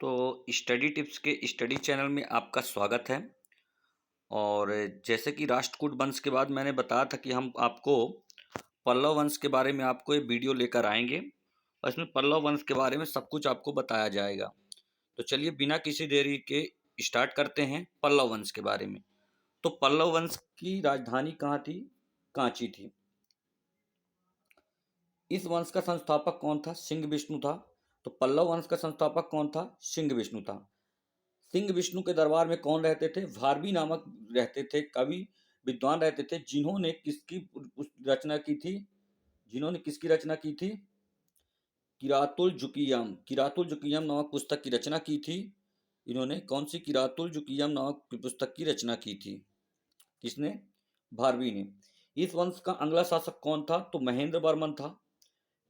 तो study tips के study channel में आपका स्वागत है। और जैसे कि राष्ट्रकूट वंश के बाद मैंने बताया था कि हम आपको पल्लव वंश के बारे में आपको एक वीडियो लेकर आएंगे और इसमें पल्लव वंश के बारे में सब कुछ आपको बताया जाएगा। तो चलिए बिना किसी देरी के स्टार्ट करते हैं पल्लव वंश के बारे में। तो पल्लव वंश की राजधानी कहाँ थी? कांची थी। इस वंश का संस्थापक कौन था? सिंह विष्णु था। तो पल्लव वंश का संस्थापक कौन था? सिंह विष्णु था। सिंह विष्णु के दरबार में कौन रहते थे? भारवी नामक रहते थे, कवि विद्वान रहते थे, जिन्होंने किसकी रचना की थी? किरातुल जुकियम नामक पुस्तक की रचना की थी। इन्होंने कौन सी? किरातुल जुकियम नामक पुस्तक की रचना की थी। किसने? भारवी ने। इस वंश का अगला शासक कौन था? तो महेंद्र वर्मन था,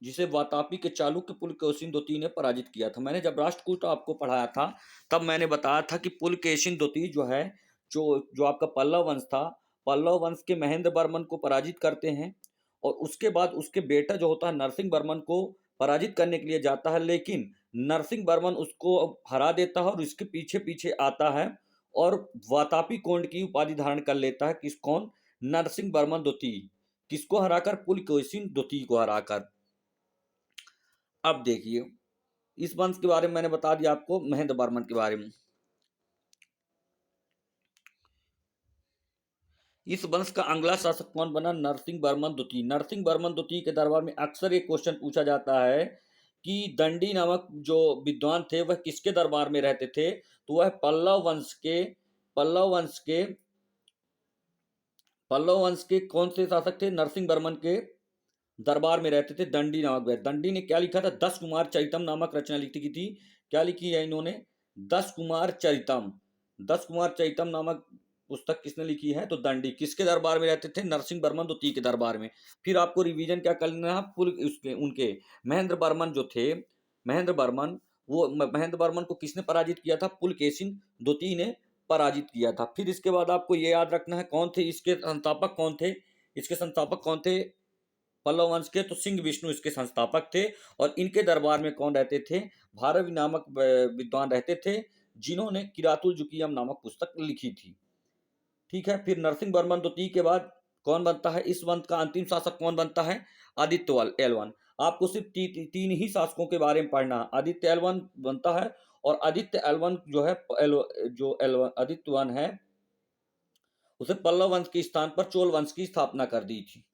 जिसे वातापी के चालुक्य पुलकेशिन द्वितीय ने पराजित किया था। मैंने जब राष्ट्रकूट आपको पढ़ाया था तब मैंने बताया था कि पुलकेशिन द्वितीय जो है, जो जो आपका पल्लव वंश था, पल्लव वंश के महेंद्र वर्मन को पराजित करते हैं और उसके बाद उसके बेटा जो होता है नरसिंह वर्मन को पराजित करने के लिए जाता है, लेकिन नरसिंह वर्मन उसको हरा देता है और इसके पीछे पीछे आता है और वातापी कोंड की उपाधि धारण कर लेता है। कौन? नरसिंह वर्मन द्वितीय। किसको हराकर? पुलकेशिन द्वितीय को हराकर। अब देखिए, इस वंश के बारे में मैंने बता दिया आपको, महेंद्र वर्मन के बारे में। इस वंश का अगला शासक कौन बना? नरसिंह वर्मन द्वितीय। नरसिंह वर्मन द्वितीय के दरबार में अक्सर एक क्वेश्चन पूछा जाता है कि दंडी नामक जो विद्वान थे वह किसके दरबार में रहते थे? तो वह पल्लव वंश के कौन से शासक थे? नरसिंह वर्मन के दरबार में रहते थे दंडी नामक व्यक्ति। दंडी ने क्या लिखा था? 10 कुमार चरितम नामक रचना लिखी की थी। क्या लिखी है इन्होंने? 10 कुमार चरितम। 10 कुमार चरितम नामक पुस्तक किसने लिखी है? तो दंडी। किसके दरबार में रहते थे? नरसिंह वर्मन द्वितीय के दरबार में। फिर आपको रिवीजन क्या करना है? उनके महेंद्र वर्मन जो थे, महेंद्र वर्मन को किसने पराजित किया था? पुलकेशिन द्वितीय ने पराजित किया था। फिर इसके बाद आपको ये याद रखना है कौन थे इसके संस्थापक, कौन थे पल्लव वंश के? तो सिंह विष्णु इसके संस्थापक थे। और इनके दरबार में कौन रहते थे? भारवी नामक विद्वान रहते थे, जिन्होंने किरातुल जुकियम नामक पुस्तक लिखी थी। ठीक है। फिर नरसिंह वर्मन द्वितीय के बाद कौन बनता है? इस वंश का अंतिम शासक कौन बनता है? Aditya L one. आपको सिर्फ तीन ही शासकों के बारे में पढ़ना। आदित्य एल वन बनता है और आदित्य एल वन जो है, आदित्य वन है, उसे पल्लव वंश के स्थान पर चोल वंश की स्थापना कर दी थी।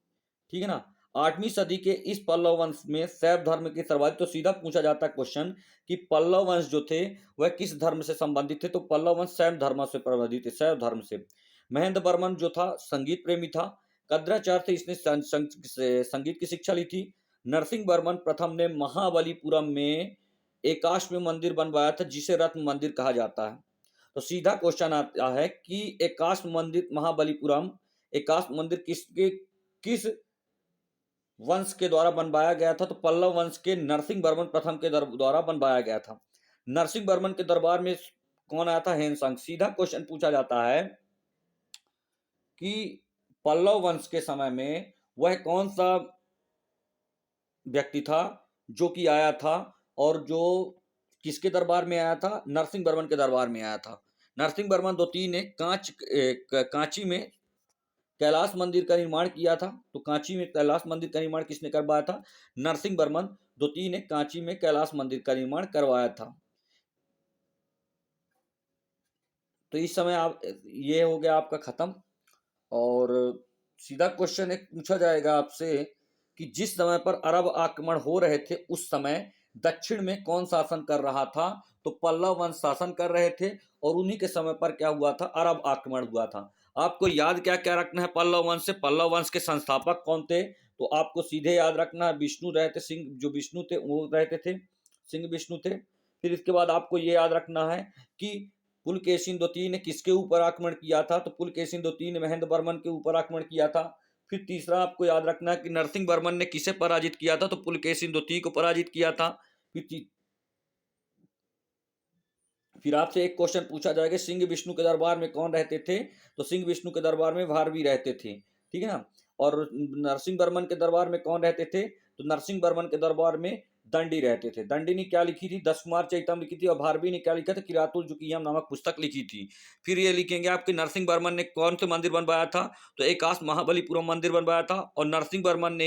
ठीक है ना। 8वीं सदी के इस पल्लव वंश में शैव धर्म के सर्वाधिक। तो सीधा पूछा जाता है क्वेश्चन कि पल्लव वंश जो थे वह किस धर्म से संबंधित थे? तो पल्लव वंश शैव धर्म से प्रबंधित थे, शैव धर्म से। महेंद्र वर्मन जो था संगीत प्रेमी था। कद्राचार्य थे, इसने संगीत की शिक्षा ली थी। नरसिंह वर्मन प्रथम ने महाबलीपुरम में एकाश्म मंदिर बनवाया था, जिसे रत्न मंदिर कहा जाता है। तो सीधा क्वेश्चन आता है कि एकाश्म मंदिर महाबलीपुरम, एकाश्म मंदिर किस वंश के द्वारा बनवाया गया था? तो पल्लव वंश के नरसिंह वर्मन प्रथम के द्वारा बनवाया गया था। नरसिंह वर्मन के दरबार में कौन आया था? हेनसंग। सीधा क्वेश्चन पूछा जाता है कि पल्लव वंश के समय में वह कौन सा व्यक्ति था जो कि आया था और जो किसके दरबार में आया था? नरसिंह वर्मन के दरबार में आया था। नरसिंह वर्मन द्वितीय ने कांची में कैलाश मंदिर का निर्माण किया था। तो कांची में कैलाश मंदिर का निर्माण किसने करवाया था? नरसिंह वर्मन द्वितीय ने कांची में कैलाश मंदिर का निर्माण करवाया था। तो इस समय आप, ये हो गया आपका खत्म। और सीधा क्वेश्चन एक पूछा जाएगा आपसे कि जिस समय पर अरब आक्रमण हो रहे थे उस समय दक्षिण में कौन शासन कर रहा था? तो पल्लव वंश शासन कर रहे थे और उन्हीं के समय पर क्या हुआ था? अरब आक्रमण हुआ था। आपको याद क्या क्या रखना है पल्लव वंश से? पल्लव वंश के संस्थापक कौन थे? तो आपको सीधे याद रखना है विष्णु रहते, सिंह जो विष्णु थे वो रहते थे, सिंह विष्णु थे। फिर इसके बाद आपको ये याद रखना है कि पुलकेशिन द्वितीय ने किसके ऊपर आक्रमण किया था? तो पुलकेशिन द्वितीय ने महेंद्र वर्मन के ऊपर आक्रमण किया था। फिर तीसरा आपको याद रखना है कि नरसिंह वर्मन ने किसे पराजित किया था? तो पुलकेशिन द्वितीय को पराजित किया था। फिर आपसे एक क्वेश्चन पूछा जाएगा सिंह विष्णु के दरबार में कौन रहते थे? तो सिंह विष्णु के दरबार में भारवी रहते थे। ठीक है ना। और नरसिंह वर्मन के दरबार में कौन रहते थे? तो नरसिंह वर्मन के दरबार में दंडी रहते थे। दंडी ने क्या लिखी थी? 10 कुमार चैतम लिखी थी और भारवी ने क्या लिखा था? किरातुल जुकियम नामक पुस्तक लिखी थी। फिर ये लिखेंगे आपके नरसिंह वर्मन ने कौन से मंदिर बनवाया था? तो एकाश महाबलीपुरम मंदिर बनवाया था और नरसिंह वर्मन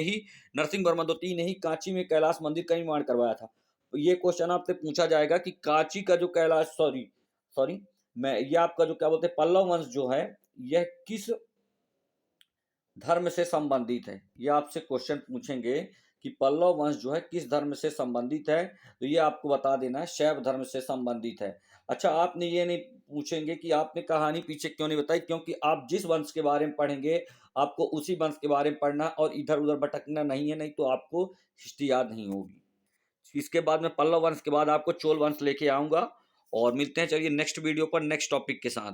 द्वितीय ने ही कांची में कैलाश मंदिर का निर्माण करवाया था। तो ये क्वेश्चन आपसे पूछा जाएगा कि कांची का जो कैलाश सॉरी सॉरी मैं ये आपका जो क्या बोलते हैं पल्लव वंश जो है यह किस धर्म से संबंधित है? ये आपसे क्वेश्चन पूछेंगे कि पल्लव वंश जो है किस धर्म से संबंधित है? तो ये आपको बता देना है शैव धर्म से संबंधित है। अच्छा, आपने ये नहीं पूछेंगे कि आपने कहानी पीछे क्यों नहीं बताई, क्योंकि आप जिस वंश के बारे में पढ़ेंगे आपको उसी वंश के बारे में पढ़ना और इधर उधर भटकना नहीं है, नहीं तो आपको हिस्ट्री याद नहीं होगी। इसके बाद में पल्लव वंश के बाद आपको चोल वंश लेके आऊंगा और मिलते हैं चलिए नेक्स्ट वीडियो पर नेक्स्ट टॉपिक के साथ।